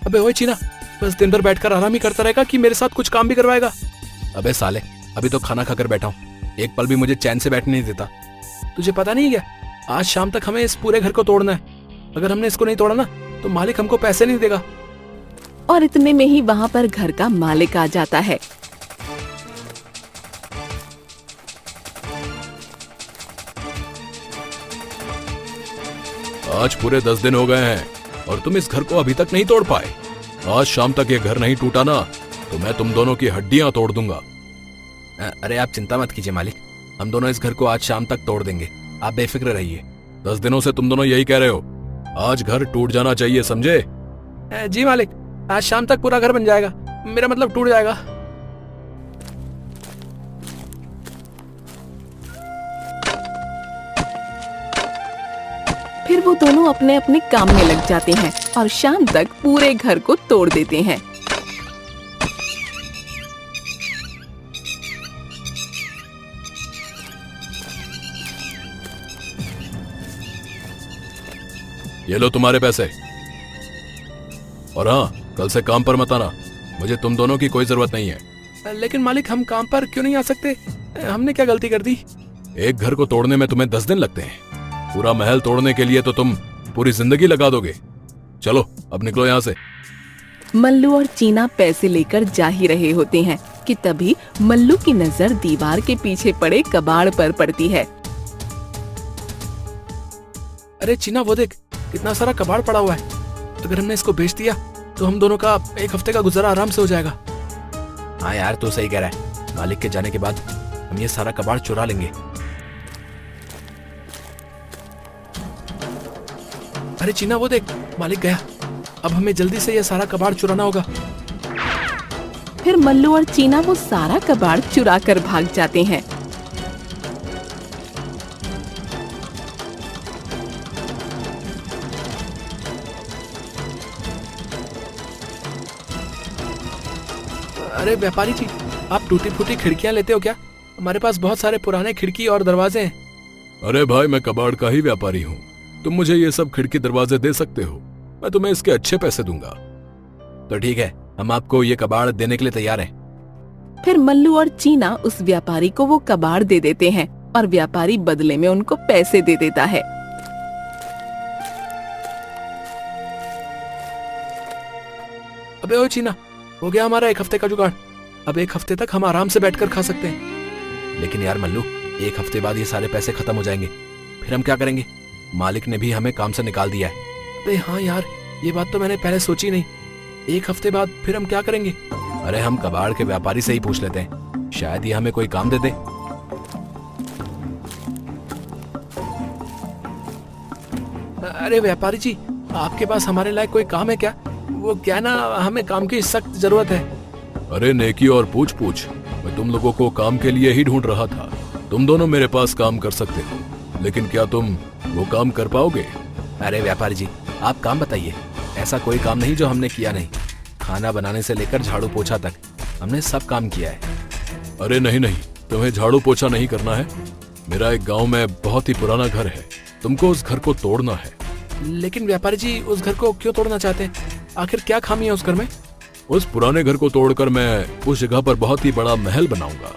अबे ओए चीना, बस दिन भर बैठकर आराम ही करता रहेगा कि मेरे साथ कुछ काम भी करवाएगा? अबे साले, अभी तो खाना खाकर बैठा हूँ, एक पल भी मुझे चैन से बैठने नहीं देता। तुझे पता नहीं क्या, आज शाम तक हमें इस पूरे घर को तोड़ना है। अगर हमने इसको नहीं तोड़ा ना तो मालिक हमको पैसे नहीं देगा। और इतने में ही वहाँ पर घर का मालिक आ जाता है। आज पूरे 10 दिन हो गए हैं और तुम इस घर को अभी तक नहीं तोड़ पाए। आज शाम तक ये घर नहीं टूटा ना तो मैं तुम दोनों की हड्डियां तोड़ दूंगा। अरे आप चिंता मत कीजिए मालिक, हम दोनों इस घर को आज शाम तक तोड़ देंगे, आप बेफिक्र रहिए। 10 दिनों से तुम दोनों यही कह रहे हो, आज घर टूट जाना चाहिए, समझे? जी मालिक, आज शाम तक पूरा घर बन जाएगा, मेरा मतलब टूट जाएगा। फिर वो दोनों अपने अपने काम में लग जाते हैं और शाम तक पूरे घर को तोड़ देते हैं। ये लो तुम्हारे पैसे। और हाँ, कल से काम पर मत आना, मुझे तुम दोनों की कोई जरूरत नहीं है। लेकिन मालिक, हम काम पर क्यों नहीं आ सकते? हमने क्या गलती कर दी? एक घर को तोड़ने में तुम्हें 10 दिन लगते हैं, पूरा महल तोड़ने के लिए तो तुम पूरी जिंदगी लगा दोगे। चलो अब निकलो यहाँ से। मल्लू और चीना पैसे लेकर जा ही रहे होते हैं कि तभी मल्लू की नजर दीवार के पीछे पड़े कबाड़ पर पड़ती है। अरे चीना, वो देख, कितना सारा कबाड़ पड़ा हुआ है। अगर हमने इसको बेच दिया तो हम दोनों का एक हफ्ते का गुजारा आराम से हो जाएगा। हाँ यार, तू सही कह रहा है, मालिक के जाने के बाद हम ये सारा कबाड़ चुरा लेंगे। अरे चीना, वो देख, मालिक गया। अब हमें जल्दी से ये सारा कबाड़ चुराना होगा। फिर मल्लू और चीना वो सारा कबाड़ चुरा कर भाग जाते हैं। अरे व्यापारी जी, आप टूटी फूटी खिड़कियां लेते हो क्या? हमारे पास बहुत सारे पुराने खिड़की और दरवाजे हैं। अरे भाई, मैं कबाड़ का ही व्यापारी हूँ, तुम मुझे ये सब खिड़की दरवाजे दे सकते हो, मैं तुम्हें इसके अच्छे पैसे दूंगा। तो ठीक है, हम आपको ये कबाड़ देने के लिए तैयार हैं। फिर मल्लू और चीना उस व्यापारी को वो कबाड़ दे देते हैं और व्यापारी बदले में उनको पैसे दे देता है। अबे ओ चीना, हो गया हमारा एक हफ्ते का जुगाड़। अब एक हफ्ते तक हम आराम से बैठकर खा सकते हैं। लेकिन यार मल्लू, एक हफ्ते बाद ये सारे पैसे खत्म हो जाएंगे, फिर हम क्या करेंगे? मालिक ने भी हमें काम से निकाल दिया है। अबे हाँ यार, ये बात तो मैंने पहले सोची नहीं। एक हफ्ते बाद फिर हम क्या करेंगे? अरे हम कबाड़ के व्यापारी से ही पूछ लेते हैं, शायद ये हमें कोई काम दे दे। अरे व्यापारी जी, आपके पास हमारे लायक कोई काम है क्या? वो क्या ना, हमें काम की सख्त जरूरत है। अरे नेकी और पूछ पूछ, मैं तुम लोगों को काम के लिए ही ढूंढ रहा था। तुम दोनों मेरे पास काम कर सकते हो, लेकिन क्या तुम वो काम कर पाओगे? अरे व्यापारी जी, आप काम बताइए, ऐसा कोई काम नहीं जो हमने किया नहीं। खाना बनाने से लेकर झाड़ू पोछा तक हमने सब काम किया है। अरे नहीं नहीं, तुम्हें झाड़ू पोछा नहीं करना है। मेरा एक गांव में बहुत ही पुराना घर है, तुमको उस घर को तोड़ना है। लेकिन व्यापारी जी, उस घर को क्यों तोड़ना चाहते हैं? आखिर क्या खामी है उस घर में? उस पुराने घर को तोड़कर मैं उस जगह पर बहुत ही बड़ा महल बनाऊंगा।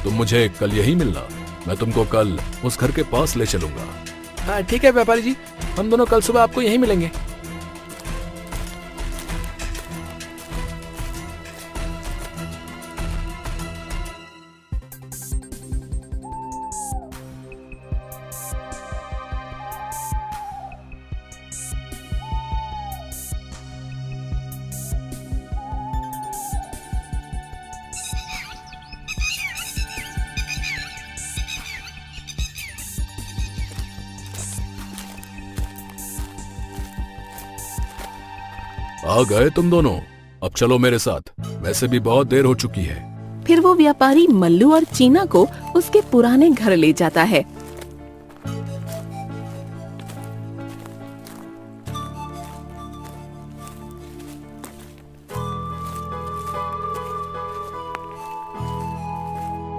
तुम मुझे कल यही मिलना, मैं तुमको कल उस घर के पास ले चलूंगा। ठीक है व्यापारी जी, हम दोनों कल सुबह आपको यहीं मिलेंगे। आ गए तुम दोनों, अब चलो मेरे साथ, वैसे भी बहुत देर हो चुकी है। फिर वो व्यापारी मल्लू और चीना को उसके पुराने घर ले जाता है।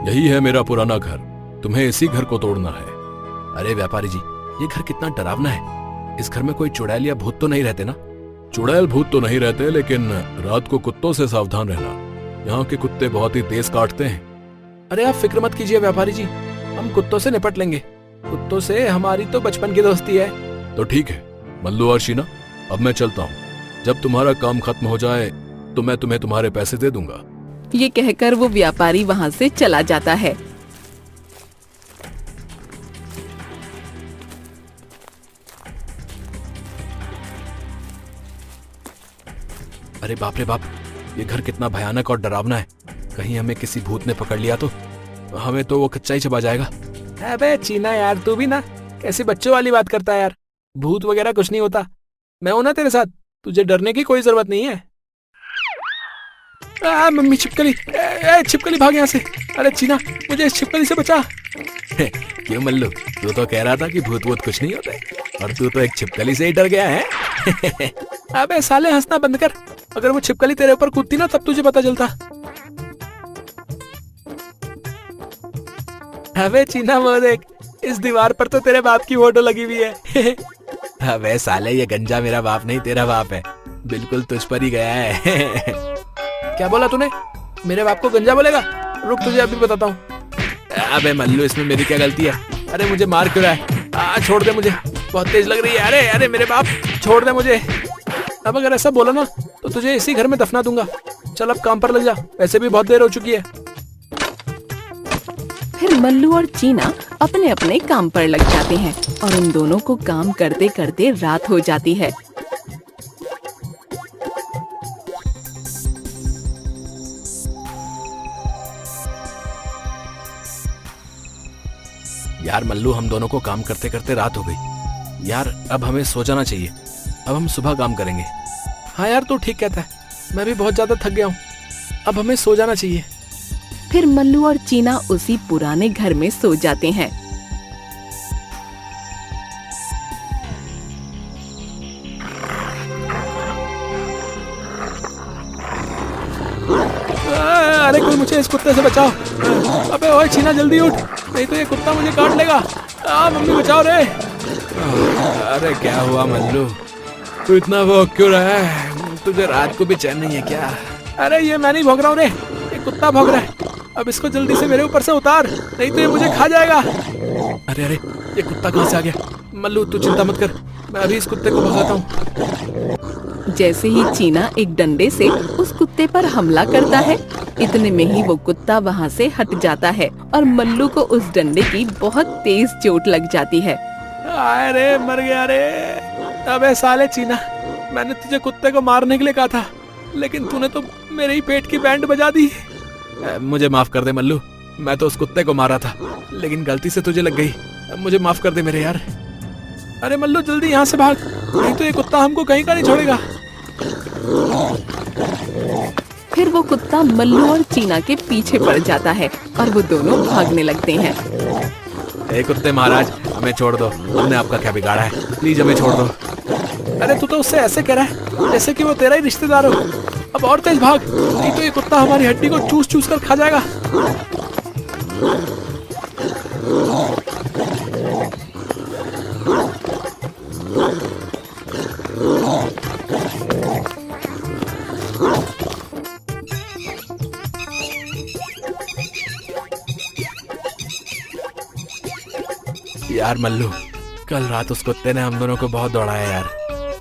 यही है मेरा पुराना घर, तुम्हें इसी घर को तोड़ना है। अरे व्यापारी जी, ये घर कितना डरावना है। इस घर में कोई चुड़ैल या भूत तो नहीं रहते ना? चुड़ैल भूत तो नहीं रहते, लेकिन रात को कुत्तों से सावधान रहना। यहाँ के कुत्ते बहुत ही तेज काटते हैं। अरे आप फिक्र मत कीजिए व्यापारी जी, हम कुत्तों से निपट लेंगे। कुत्तों से हमारी तो बचपन की दोस्ती है। तो ठीक है मल्लू और शीना, अब मैं चलता हूँ। जब तुम्हारा काम खत्म हो जाए तो मैं तुम्हें तुम्हारे पैसे दे दूंगा। ये कहकर वो व्यापारी वहाँ से चला जाता है। अरे बाप रे बाप, ये घर कितना भयानक और डरावना है। कहीं हमें किसी भूत ने पकड़ लिया तो हमें तो वो कच्चा ही चबा जाएगा। अबे चीना यार, तू भी ना कैसी बच्चों वाली बात करता है यार। भूत वगैरह कुछ नहीं होता, मैं हूं ना तेरे साथ, तुझे डरने की कोई जरूरत नहीं है। मम्मी छिपकली, छिपकली भाग यहाँ से। अरे चीना, मुझे इस छिपकली से बचा। क्यों मल्लू, तू तो कह रहा था कि भूत वूत कुछ नहीं होते, और तू तो एक छिपकली से ही डर गया है। अबे साले हंसना बंद कर। अगर वो छिपकली तेरे ऊपर कूदती ना तब तुझे पता चलता। अबे चीना वो देख, इस दीवार पर तो तेरे बाप की फोटो लगी हुई है। अबे साले, ये गंजा मेरा बाप नहीं तेरा बाप है, बिल्कुल तुझ पर ही गया है। क्या बोला तूने? मेरे बाप को गंजा बोलेगा? रुक तुझे अभी बताता हूँ। अबे मल्लू, इसमें मेरी क्या गलती है? अरे मुझे मार क्यों रहा है? छोड़ दे, मुझे बहुत तेज लग रही है। अरे अरे मेरे बाप, छोड़ दे मुझे। अब अगर ऐसा बोला ना तो तुझे इसी घर में दफना दूंगा। चल अब काम पर लग जा, वैसे भी बहुत देर हो चुकी है। फिर मल्लू और चीना अपने अपने काम पर लग जाते हैं और उन दोनों को काम करते करते रात हो जाती है। यार मल्लू, हम दोनों को काम करते करते रात हो गई यार। अब हमें सो जाना चाहिए, अब हम सुबह काम करेंगे। हाँ यार, तू ठीक कहता है, मैं भी बहुत ज्यादा थक गया हूँ, अब हमें सो जाना चाहिए। फिर मल्लू और चीना उसी पुराने घर में सो जाते हैं। अरे कोई मुझे इस कुत्ते से बचाओ। अबे ओए चीना, जल्दी उठ, नहीं तो ये कुत्ता मुझे काट लेगा। मम्मी बचाओ रे। अरे क्या हुआ मल्लू, तू इतना भौंक क्यों रहा है? तुझे रात को भी चैन नहीं है क्या? अरे ये मैं नहीं भौंक रहा हूँ रे, ये कुत्ता भौंक रहा है। अब इसको जल्दी से मेरे ऊपर से उतार, नहीं तो ये मुझे खा जाएगा। अरे अरे, ये कुत्ता कहाँ से आ गया? मल्लू तू चिंता मत कर, मैं अभी इस कुत्ते को भगाता हूँ। जैसे ही चीना एक डंडे से उस कुत्ते पर हमला करता है, इतने में ही वो कुत्ता वहाँ से हट जाता है और मल्लू को उस डंडे की बहुत तेज चोट लग जाती है। अरे मर गया रे। अबे साले चीना, मैंने तुझे कुत्ते को मारने के लिए कहा था, लेकिन तूने तो मेरे ही पेट की बैंड बजा दी। मुझे माफ कर दे मल्लू, मैं तो उस कुत्ते को मारा था, लेकिन गलती से तुझे लग गई। मुझे माफ कर दे मेरे यार। अरे मल्लू जल्दी यहाँ से भाग, नहीं तो ये कुत्ता हमको कहीं का नहीं छोड़ेगा। फिर वो कुत्ता मल्लू और चीना के पीछे पड़ जाता है और वो दोनों भागने लगते हैं। ए कुत्ते महाराज, हमें छोड़ दो, हमने आपका क्या बिगाड़ा है, प्लीज हमें छोड़ दो। अरे तू तो उससे ऐसे कह रहा है जैसे कि वो तेरा ही रिश्तेदार हो। अब और तेज भाग, नहीं तो ये कुत्ता हमारी हड्डी को चूस चूस कर खा जाएगा। यार मल्लू, कल रात उस कुत्ते ने हम दोनों को बहुत दौड़ाया यार,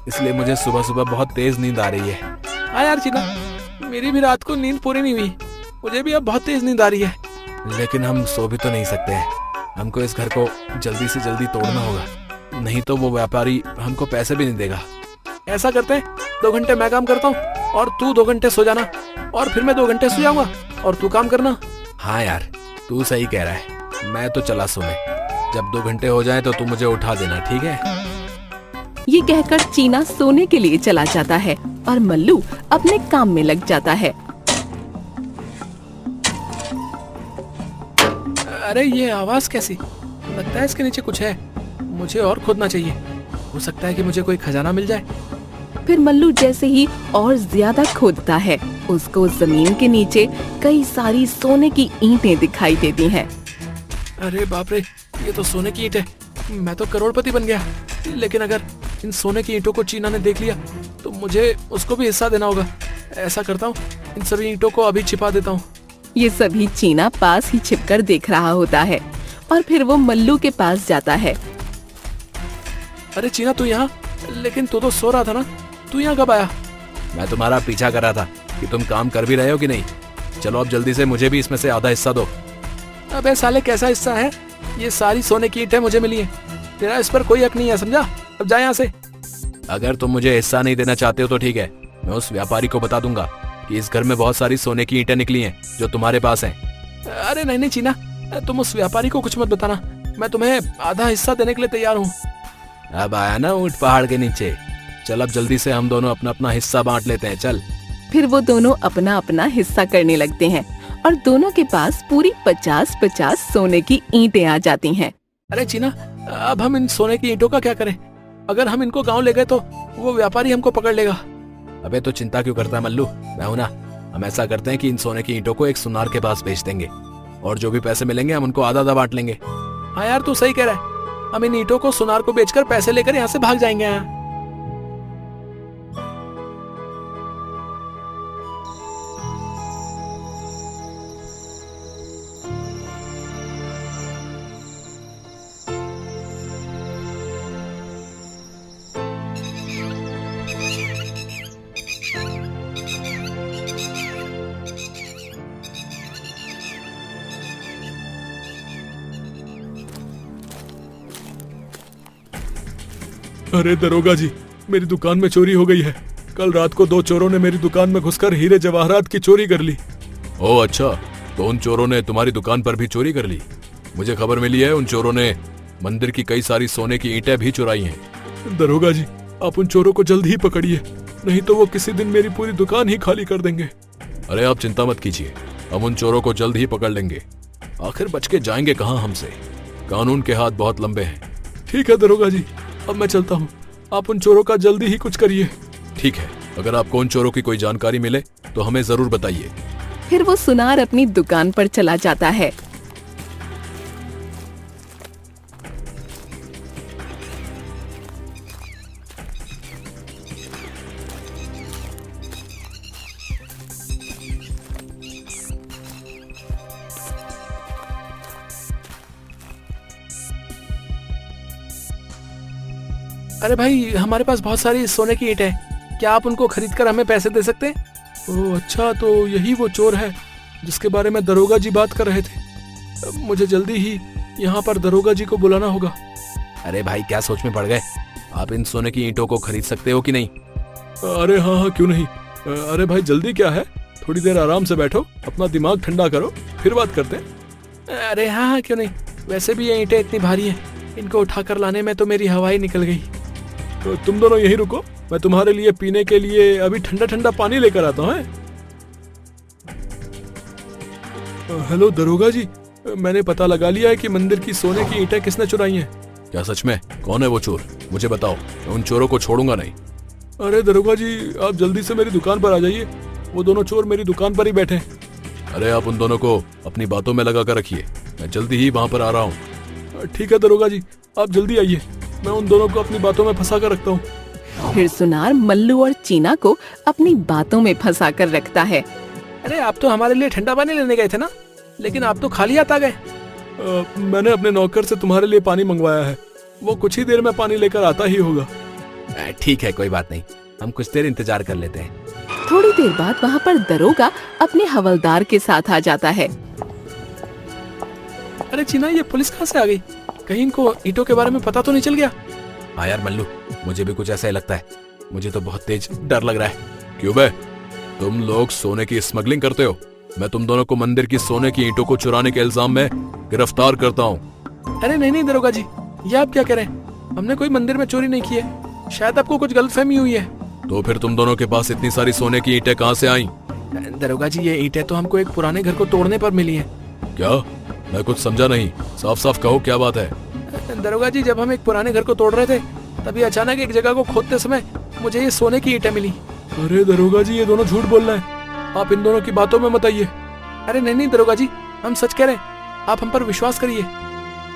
इसलिए मुझे सुबह सुबह बहुत तेज नींद आ रही है। हाँ यार चीना, मेरी भी रात को नींद पूरी नहीं हुई, मुझे भी अब बहुत तेज नींद आ रही है। लेकिन हम सो भी तो नहीं सकते हैं, हमको इस घर को जल्दी से जल्दी तोड़ना होगा, नहीं तो वो व्यापारी हमको पैसे भी नहीं देगा। ऐसा करते हैं, 2 घंटे मैं काम करता हूँ और तू 2 घंटे सो जाना, और फिर मैं 2 घंटे सो जाऊंगा और तू काम करना। हाँ यार, तू सही कह रहा है, मैं तो चला सोने, जब 2 घंटे हो जाए तो तू मुझे उठा देना, ठीक है? ये कहकर चीना सोने के लिए चला जाता है और मल्लू अपने काम में लग जाता है। अरे ये आवाज कैसी? लगता है इसके नीचे कुछ है, मुझे और खोदना चाहिए, हो सकता है कि मुझे कोई खजाना मिल जाए। फिर मल्लू जैसे ही और ज्यादा खोदता है, उसको जमीन के नीचे कई सारी सोने की ईंटें दिखाई देती हैं। अरे बाप रे, ये तो सोने की ईंट है, मैं तो करोड़पति बन गया। लेकिन अगर इन सोने की ईंटों को चीना ने देख लिया तो मुझे उसको भी हिस्सा देना होगा। ऐसा करता हूँ, इन सभी ईंटों को अभी छिपा देता हूँ। ये सभी चीना पास ही छिपकर देख रहा होता है और फिर वो मल्लू के पास जाता है। अरे चीना, तू यहाँ? लेकिन तू तो सो रहा था ना, तू यहाँ कब आया? मैं तुम्हारा पीछा कर रहा था कि तुम काम कर भी रहे हो कि नहीं। चलो अब जल्दी से मुझे भी इसमें से आधा हिस्सा दो। अबे साले, कैसा हिस्सा है? ये सारी सोने की ईंटें मुझे मिली है, तेरा इस पर कोई हक नहीं है, समझा? अब जा यहाँ से। अगर तुम मुझे हिस्सा नहीं देना चाहते हो तो ठीक है, मैं उस व्यापारी को बता दूंगा कि इस घर में बहुत सारी सोने की ईंटें निकली हैं जो तुम्हारे पास हैं। अरे नहीं नहीं चीना, तुम उस व्यापारी को कुछ मत बताना, मैं तुम्हें आधा हिस्सा देने के लिए तैयार हूँ। अब आया ना ऊंट पहाड़ के नीचे। चल अब जल्दी से हम दोनों अपना अपना हिस्सा बांट लेते हैं, चल। फिर वो दोनों अपना अपना हिस्सा करने लगते हैं और दोनों के पास पूरी 50-50 सोने की ईंटें आ जाती हैं। अरे चीना, अब हम इन सोने की ईंटों का क्या करें? अगर हम इनको गांव ले गए तो वो व्यापारी हमको पकड़ लेगा। अबे तो चिंता क्यों करता है मल्लू, मैं हूं ना। हम ऐसा करते हैं कि इन सोने की ईंटों को एक सुनार के पास बेच देंगे और जो भी पैसे मिलेंगे हम उनको आधा आधा बांट लेंगे। हाँ यार, तू सही कह रहा है, हम इन ईंटों को सुनार को बेचकर पैसे लेकर यहाँ से भाग जाएंगे। अरे दरोगा जी, मेरी दुकान में चोरी हो गई है। कल रात को 2 चोरों ने मेरी दुकान में घुसकर हीरे जवाहरात की चोरी कर ली। ओह अच्छा, तो उन चोरों ने तुम्हारी दुकान पर भी चोरी कर ली? मुझे खबर मिली है उन चोरों ने मंदिर की कई सारी सोने की ईंटें भी चुराई हैं। दरोगा जी, आप उन चोरों को जल्द ही पकड़िए, नहीं तो वो किसी दिन मेरी पूरी दुकान ही खाली कर देंगे। अरे आप चिंता मत कीजिए, हम उन चोरों को जल्द ही पकड़ लेंगे। आखिर बच के जाएंगे कहाँ हमसे, कानून के हाथ बहुत लंबे हैं। ठीक है दरोगा जी, अब मैं चलता हूँ, आप उन चोरों का जल्दी ही कुछ करिए। ठीक है, अगर आपको उन चोरों की कोई जानकारी मिले तो हमें जरूर बताइए। फिर वो सुनार अपनी दुकान पर चला जाता है। अरे भाई, हमारे पास बहुत सारी सोने की ईंटें हैं, क्या आप उनको खरीद कर हमें पैसे दे सकते हैं? ओह अच्छा, तो यही वो चोर है जिसके बारे में दरोगा जी बात कर रहे थे। मुझे जल्दी ही यहाँ पर दरोगा जी को बुलाना होगा। अरे भाई, क्या सोच में पड़ गए? आप इन सोने की ईंटों को खरीद सकते हो कि नहीं? अरे हाँ हाँ, क्यों नहीं। अरे भाई, जल्दी क्या है, थोड़ी देर आराम से बैठो, अपना दिमाग ठंडा करो, फिर बात करते हैं। अरे हाँ हाँ, क्यों नहीं। वैसे भी ये ईंटें इतनी भारी हैं, इनको उठाकर लाने में तो मेरी हवा ही निकल गई। तो तुम दोनों यहीं रुको, मैं तुम्हारे लिए पीने के लिए अभी ठंडा ठंडा पानी लेकर आता हूँ। हेलो दरोगा जी, मैंने पता लगा लिया है कि मंदिर की सोने की ईंटें किसने चुराई हैं। क्या सच में? कौन है वो चोर, मुझे बताओ, मैं उन चोरों को छोड़ूंगा नहीं। अरे दरोगा जी, आप जल्दी से मेरी दुकान पर आ जाइए, वो दोनों चोर मेरी दुकान पर ही बैठे हैं। अरे आप उन दोनों को अपनी बातों में लगा कर रखिए, मैं जल्दी ही वहां पर आ रहा हूँ। ठीक है दरोगा जी, आप जल्दी आइए, मैं उन दोनों को अपनी बातों में फंसा कर रखता हूँ। फिर सुनार मल्लू और चीना को अपनी बातों में फंसा कर रखता है। अरे आप तो हमारे लिए ठंडा पानी लेने गए थे ना, लेकिन आप तो खाली हाथ आ गए। मैंने अपने नौकर से तुम्हारे लिए पानी मंगवाया है, वो कुछ ही देर में पानी लेकर आता ही होगा। ठीक है, कोई बात नहीं, हम कुछ देर इंतजार कर लेते हैं। थोड़ी देर बाद वहाँ पर दरोगा अपने हवलदार के साथ आ जाता है। अरे चीना, ये पुलिस कहाँ से आ गई? कहीं इनको ईंटों के बारे में पता तो नहीं चल गया? हाँ यार मल्लू, मुझे भी कुछ ऐसा ही लगता है, मुझे तो बहुत तेज डर लग रहा है। क्यों बे, तुम लोग सोने की स्मगलिंग करते हो? मैं तुम दोनों को मंदिर की सोने की ईंटों को चुराने के इल्जाम में गिरफ्तार करता हूँ। अरे नहीं नहीं दरोगा जी, ये आप क्या कह रहे हैं? हमने कोई मंदिर में चोरी नहीं की है, शायद आपको कुछ गलतफहमी हुई है। तो फिर तुम दोनों के पास इतनी सारी सोने की ईंटें कहाँ से आई? दरोगा जी, ये ईंटें तो हमको एक पुराने घर को तोड़ने पर मिली है। क्या? मैं कुछ समझा नहीं, साफ साफ कहो क्या बात है। दरोगा जी, जब हम एक पुराने घर को तोड़ रहे थे तभी अचानक एक जगह को खोदते समय मुझे ये सोने की ईंटें मिली। अरे दरोगा जी, ये दोनों झूठ बोल रहे हैं, आप इन दोनों की बातों में मत आइए। अरे नहीं नहीं दरोगा जी, हम सच कह रहे हैं, आप हम पर विश्वास करिए।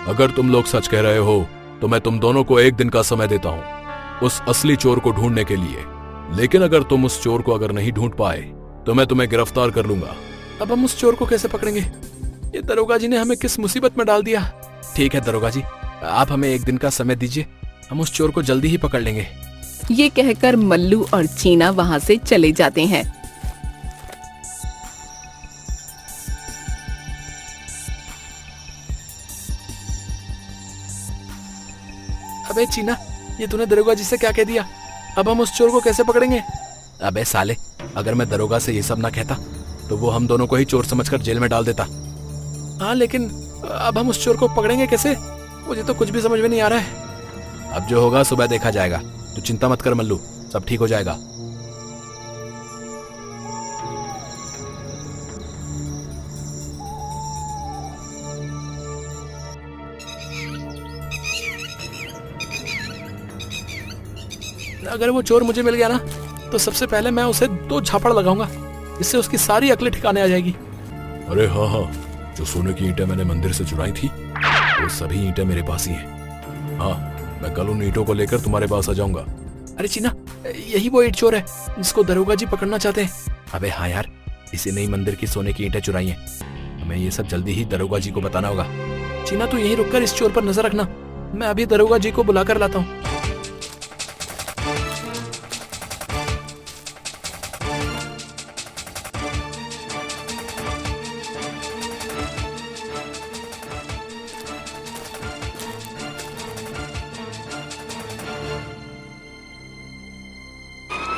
अगर तुम लोग सच कह रहे हो तो मैं तुम दोनों को 1 दिन का समय देता हूँ उस असली चोर को ढूंढने के लिए। लेकिन अगर तुम उस चोर को अगर नहीं ढूंढ पाए तो मैं तुम्हें गिरफ्तार कर लूंगा। अब हम उस चोर को कैसे पकड़ेंगे? ये दरोगा जी ने हमें किस मुसीबत में डाल दिया। ठीक है दरोगा जी, आप हमें एक दिन का समय दीजिए, हम उस चोर को जल्दी ही पकड़ लेंगे। ये कहकर मल्लू और चीना वहाँ से चले जाते हैं। अबे चीना, ये तूने दरोगा जी से क्या कह दिया? अब हम उस चोर को कैसे पकड़ेंगे? अबे साले, अगर मैं दरोगा से ये सब ना कहता तो वो हम दोनों को ही चोर समझकर जेल में डाल देता। हाँ लेकिन अब हम उस चोर को पकड़ेंगे कैसे? मुझे तो कुछ भी समझ में नहीं आ रहा है। अब जो होगा सुबह देखा जाएगा, तू चिंता मत कर मल्लू, सब ठीक हो जाएगा। अगर वो चोर मुझे मिल गया ना तो सबसे पहले मैं उसे 2 झापड़ लगाऊंगा, इससे उसकी सारी अकलें ठिकाने आ जाएगी। अरे हाँ हाँ, जो सोने की ईंटें मैंने मंदिर से चुराई थी वो सभी ईंटें मेरे पास ही हैं। हाँ, मैं कल उन ईंटों को लेकर तुम्हारे पास आ जाऊंगा। अरे चीना, यही वो ईंट चोर है जिसको दरोगा जी पकड़ना चाहते हैं। अबे हाँ यार, इसी ने ही मंदिर की सोने की ईंटें चुराई हैं। हमें ये सब जल्दी ही दरोगा जी को बताना होगा। चीना तू यहीं रुककर इस चोर पर नजर रखना, मैं अभी दरोगा जी को बुलाकर लाता हूँ।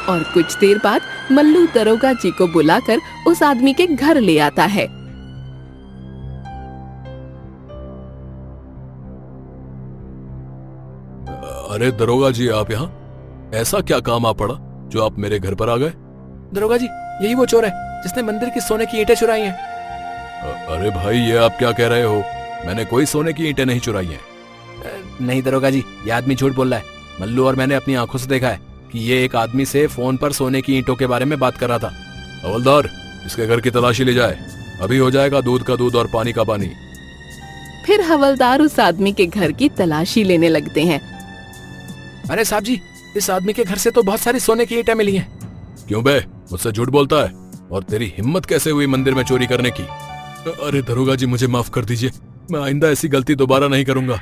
और कुछ देर बाद मल्लू दरोगा जी को बुलाकर उस आदमी के घर ले आता है। अरे दरोगा जी, आप यहाँ? ऐसा क्या काम आ पड़ा जो आप मेरे घर पर आ गए? दरोगा जी, यही वो चोर है जिसने मंदिर की सोने की ईंटें चुराई हैं। अरे भाई, ये आप क्या कह रहे हो? मैंने कोई सोने की ईंटें नहीं चुराई हैं। नहीं दरोगा जी, ये आदमी झूठ बोल रहा है। मल्लू और मैंने अपनी आंखों से देखा है कि ये एक आदमी से फोन पर सोने की ईंटों के बारे में बात कर रहा था। हवलदार, इसके घर की तलाशी ले जाए, अभी हो जाएगा दूध का दूध और पानी का पानी। फिर हवलदार उस आदमी के घर की तलाशी लेने लगते हैं। अरे साहब जी, इस आदमी के घर से तो बहुत सारी सोने की ईंटें मिली हैं। क्यों बे, मुझसे झूठ बोलता है? और तेरी हिम्मत कैसे हुई मंदिर में चोरी करने की? अरे दरोगा जी, मुझे माफ कर दीजिए, मैं आइंदा ऐसी गलती दोबारा नहीं करूंगा।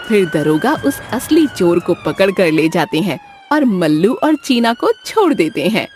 फिर दरोगा उस असली चोर को पकड़ कर ले जाते हैं और मल्लू और चीना को छोड़ देते हैं।